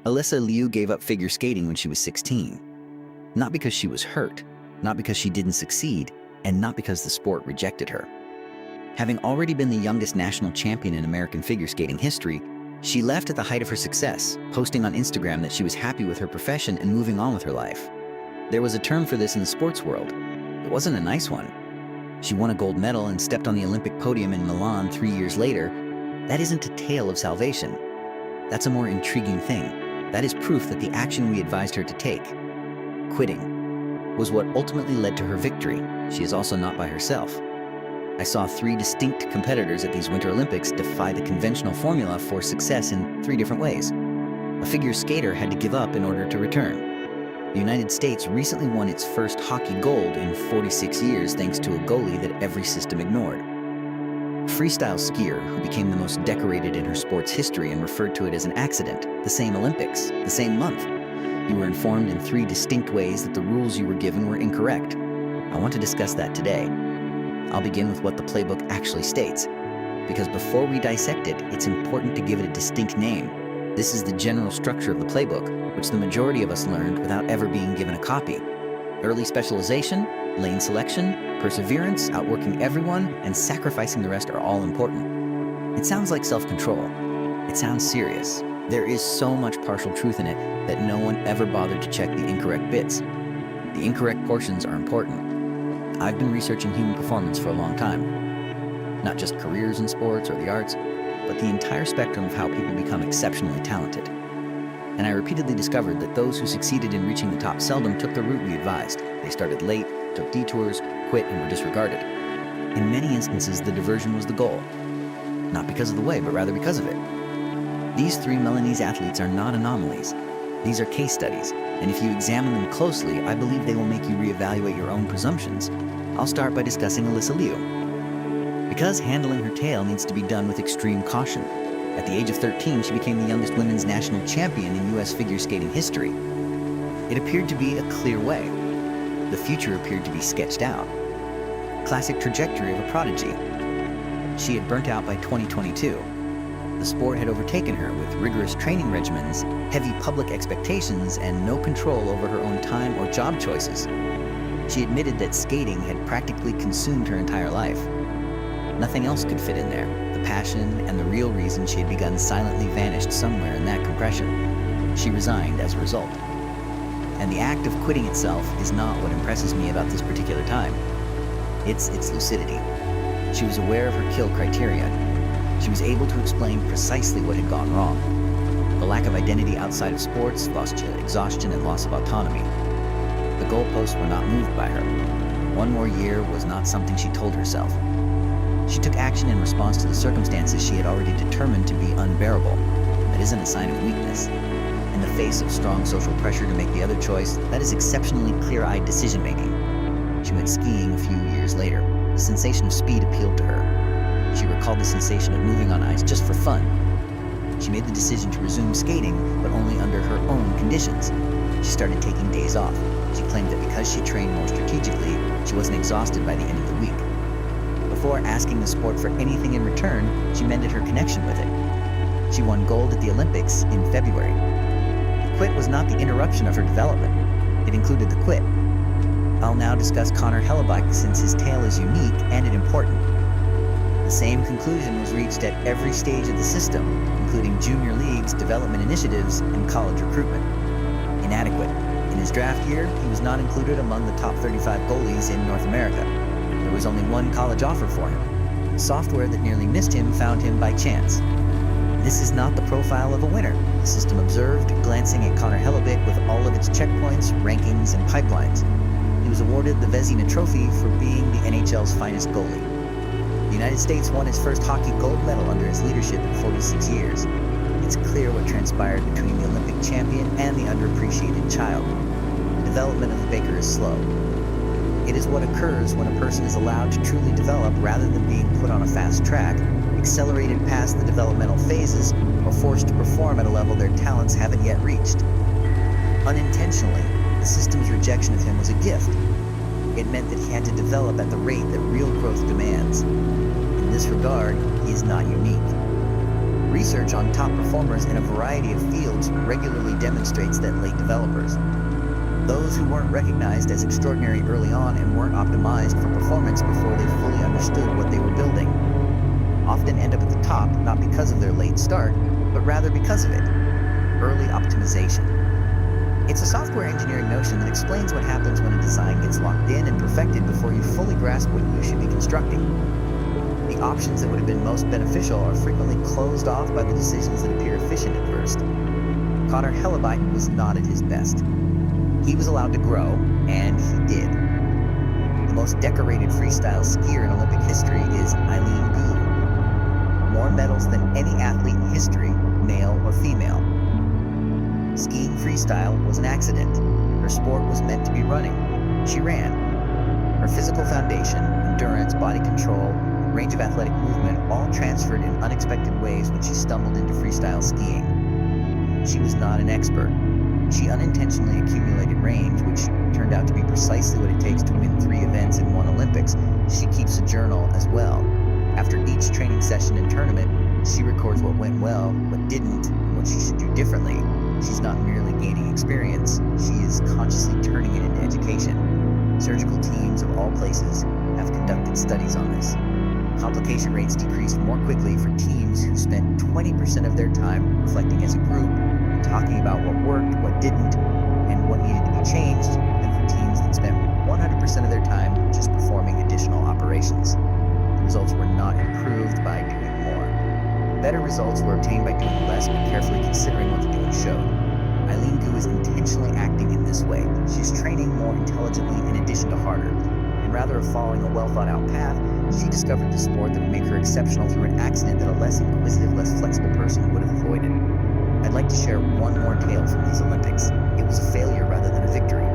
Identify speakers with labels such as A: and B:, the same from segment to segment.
A: Alysa Liu gave up figure skating when she was 16. Not because she was hurt, not because she didn't succeed, and not because the sport rejected her. Having already been the youngest national champion in American figure skating history, she left at the height of her success, posting on Instagram that she was happy with her profession and moving on with her life. There was a term for this in the sports world. It wasn't a nice one. She won a gold medal and stepped on the Olympic podium in Milan 3 years later. That isn't a tale of salvation. That's a more intriguing thing. That is proof that the action we advised her to take, quitting, was what ultimately led to her victory. She is also not by herself. I saw 3 distinct competitors at these Winter Olympics defy the conventional formula for success in 3 different ways. A figure skater had to give up in order to return. The United States recently won its first hockey gold in 46 years thanks to a goalie that every system ignored. A freestyle skier who became the most decorated in her sport's history and referred to it as an accident, the same Olympics, the same month. You were informed in 3 distinct ways that the rules you were given were incorrect. I want to discuss that today. I'll begin with what the playbook actually states, because before we dissect it, it's important to give it a distinct name. This is the general structure of the playbook, which the majority of us learned without ever being given a copy. Early specialization, lane selection, perseverance, outworking everyone, and sacrificing the rest are all important. It sounds like self-control. It sounds serious. There is so much partial truth in it that no one ever bothered to check the incorrect bits. The incorrect portions are important. I've been researching human performance for a long time. Not just careers in sports or the arts, but the entire spectrum of how people become exceptionally talented. And I repeatedly discovered that those who succeeded in reaching the top seldom took the route we advised. They started late, took detours, quit, and were disregarded. In many instances, the diversion was the goal. Not because of the way, but rather because of it. These 3 Milanese athletes are not anomalies. These are case studies, and if you examine them closely, I believe they will make you reevaluate your own presumptions. I'll start by discussing Alysa Liu. Because handling her tail needs to be done with extreme caution. At the age of 13, she became the youngest women's national champion in U.S. figure skating history. It appeared to be a clear way. The future appeared to be sketched out. Classic trajectory of a prodigy. She had burnt out by 2022. The sport had overtaken her with rigorous training regimens, heavy public expectations, and no control over her own time or job choices. She admitted that skating had practically consumed her entire life. Nothing else could fit in there. The passion and the real reason she had begun silently vanished somewhere in that compression. She resigned as a result. And the act of quitting itself is not what impresses me about this particular time. It's its lucidity. She was aware of her kill criteria. She was able to explain precisely what had gone wrong. The lack of identity outside of sports, exhaustion, and loss of autonomy. The goalposts were not moved by her. 1 more year was not something she told herself. She took action in response to the circumstances she had already determined to be unbearable. That isn't a sign of weakness. In the face of strong social pressure to make the other choice, that is exceptionally clear-eyed decision-making. She went skiing a few years later. The sensation of speed appealed to her. She recalled the sensation of moving on ice just for fun. She made the decision to resume skating, but only under her own conditions. She started taking days off. She claimed that because she trained more strategically, she wasn't exhausted by the end of the week. Before asking the sport for anything in return, she mended her connection with it. She won gold at the Olympics in February. The quit was not the interruption of her development. It included the quit. I'll now discuss Connor Hellebuyck since his tale is unique and important. The same conclusion was reached at every stage of the system, including junior leagues, development initiatives, and college recruitment. Inadequate. In his draft year, he was not included among the top 35 goalies in North America. There was only 1 college offer for him. Software that nearly missed him found him by chance. This is not the profile of a winner, the system observed, glancing at Connor Hellebuyck with all of its checkpoints, rankings, and pipelines. He was awarded the Vezina Trophy for being the NHL's finest goalie. The United States won its first hockey gold medal under his leadership in 46 years. It's clear what transpired between the Olympic champion and the underappreciated child. The development of the baker is slow. It is what occurs when a person is allowed to truly develop rather than being put on a fast track, accelerated past the developmental phases, or forced to perform at a level their talents haven't yet reached. Unintentionally, the system's rejection of him was a gift. It meant that he had to develop at the rate that real growth demands. In this regard, he is not unique. Research on top performers in a variety of fields regularly demonstrates that late developers, those who weren't recognized as extraordinary early on and weren't optimized for performance before they fully understood what they were building, often end up at the top not because of their late start, but rather because of it. Early optimization. It's a software engineering notion that explains what happens when a design gets locked in and perfected before you fully grasp what you should be constructing. The options that would have been most beneficial are frequently closed off by the decisions that appear efficient at first. Connor Hellebuiten was not at his best. He was allowed to grow, and he did. The most decorated freestyle skier in Olympic history is Alysa Liu. More medals than any athlete in history, male or female. Skiing freestyle was an accident. Her sport was meant to be running. She ran. Her physical foundation, endurance, body control, range of athletic movement all transferred in unexpected ways when she stumbled into freestyle skiing. She was not an expert. She unintentionally accumulated range, which turned out to be precisely what it takes to win 3 events in one Olympics. She keeps a journal as well. After each training session and tournament, she records what went well, what didn't, and what she should do differently. She's not merely gaining experience, she is consciously turning it into education. Surgical teams of all places have conducted studies on this. Complication rates decreased more quickly for teams who spent 20% of their time reflecting as a group, talking about what worked, what didn't, and what needed to be changed, than for teams that spent 100% of their time just performing additional operations. The results were not improved by doing more. Better results were obtained by doing less but carefully considering what the doing showed. Alysa Liu is intentionally acting in this way. She's training more intelligently in addition to harder. And rather of following a well-thought-out path, she discovered the sport that would make her exceptional through an accident that a less inquisitive, less flexible person would have avoided. I'd like to share one more tale from these Olympics. It was a failure rather than a victory.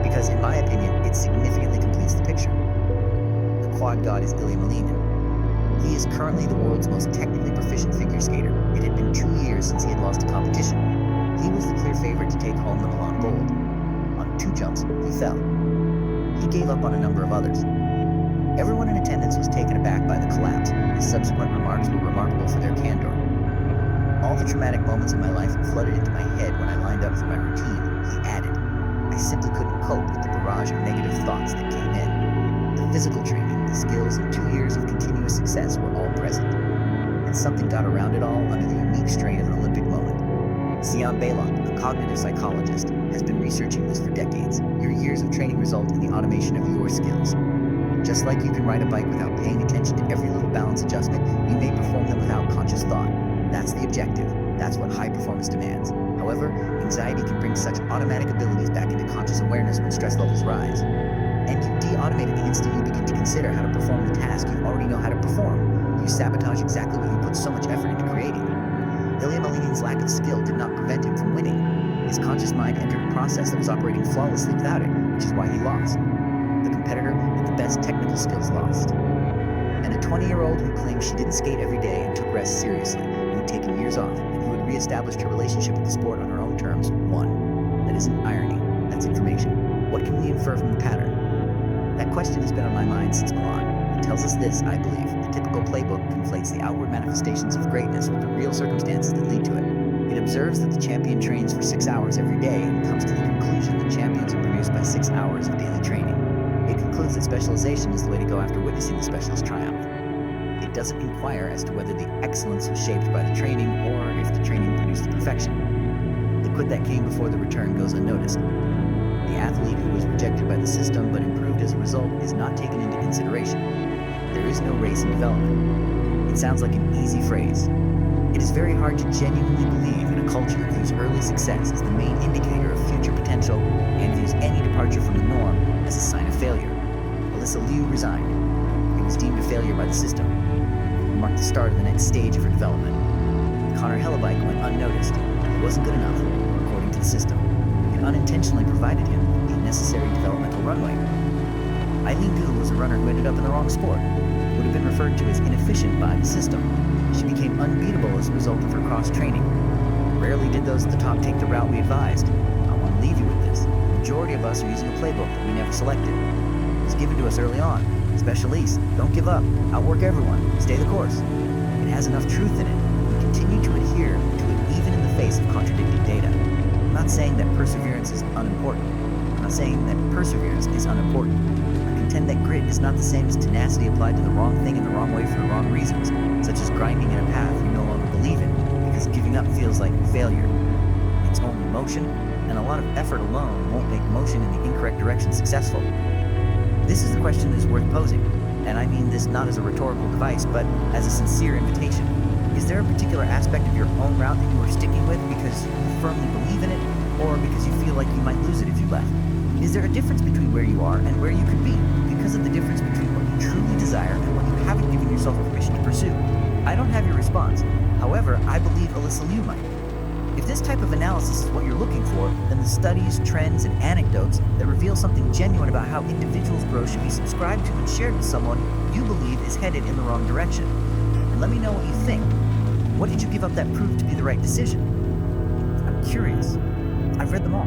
A: Because in my opinion, it significantly completes the picture. The quad god is Ilia Malinin. He is currently the world's most technically proficient figure skater. It had been 2 years since he had lost a competition. He was the clear favorite to take home the Milan gold. On 2 jumps, he fell. He gave up on a number of others. Everyone in attendance was taken aback by the collapse. His subsequent remarks were remarkable for their candor. All the traumatic moments in my life flooded into my head when I lined up for my routine, he added. I simply couldn't cope with the barrage of negative thoughts that came in. The physical training, the skills, and 2 years of continuous success were all present. And something got around it all under the unique strain of an Olympic moment. Siao, a cognitive psychologist, has been researching this for decades. Your years of training result in the automation of your skills. Just like you can ride a bike without paying attention to every little balance adjustment, you may perform them without conscious thought. That's the objective. That's what high performance demands. However, anxiety can bring such automatic abilities back into conscious awareness when stress levels rise. And you de-automate it the instant you begin to consider how to perform the task you already know how to perform. You sabotage exactly what you put so much effort into creating. Ilia Malinin's lack of skill did not prevent him from winning. His conscious mind entered a process that was operating flawlessly without it, which is why he lost. The competitor with the best technical skills lost. And a 20-year-old who claimed she didn't skate every day and took rest seriously, who had taken years off, and who had reestablished her relationship with the sport on her own terms, won. That isn't irony, that's information. What can we infer from the pattern? That question has been on my mind since Milan. It tells us this, I believe. The typical playbook conflates the outward manifestations of greatness with the real circumstances that lead to it. It observes that the champion trains for 6 hours every day and comes to the conclusion that champions are produced by 6 hours of daily training. It concludes that specialization is the way to go after witnessing the specialist triumph. It doesn't inquire as to whether the excellence was shaped by the training or if the training produced the perfection. The quit that came before the return goes unnoticed. The athlete who was rejected by the system but improved as a result is not taken into consideration. There is no race in development. It sounds like an easy phrase. It is very hard to genuinely believe in a culture that views early success as the main indicator of future potential and views any departure from the norm as a sign of failure. Alysa Liu resigned. It was deemed a failure by the system. It marked the start of the next stage of her development. Connor Hellebuiten went unnoticed. It wasn't good enough, according to the system. It unintentionally provided him the necessary developmental runway. Alysa Liu was a runner who ended up in the wrong sport, would have been referred to as inefficient by the system. She became unbeatable as a result of her cross-training. Rarely did those at the top take the route we advised. I want to leave you with this. The majority of us are using a playbook that we never selected. It was given to us early on. Specialiste, don't give up, outwork everyone, stay the course. It has enough truth in it. We can continue to adhere to it even in the face of contradicting data. I'm not saying that perseverance is unimportant. I'm not saying that perseverance is unimportant. I contend that grit is not the same as tenacity applied to the wrong thing in the wrong way for the wrong reasons, such as grinding in a path you no longer believe in, because giving up feels like failure. It's only motion, and a lot of effort alone won't make motion in the incorrect direction successful. This is the question that is worth posing, and I mean this not as a rhetorical device, but as a sincere invitation. Is there a particular aspect of your own route that you are sticking with because you firmly believe in it, or because you feel like you might lose it if you left? Is there a difference between where you are and where you could be because of the difference between what you truly desire and what you haven't given yourself permission to pursue? I don't have your response. However, I believe Alysa Liu might. If this type of analysis is what you're looking for, then the studies, trends, and anecdotes that reveal something genuine about how individuals grow should be subscribed to and shared with someone you believe is headed in the wrong direction. And let me know what you think. What did you give up that proved to be the right decision? I'm curious. I've read them all.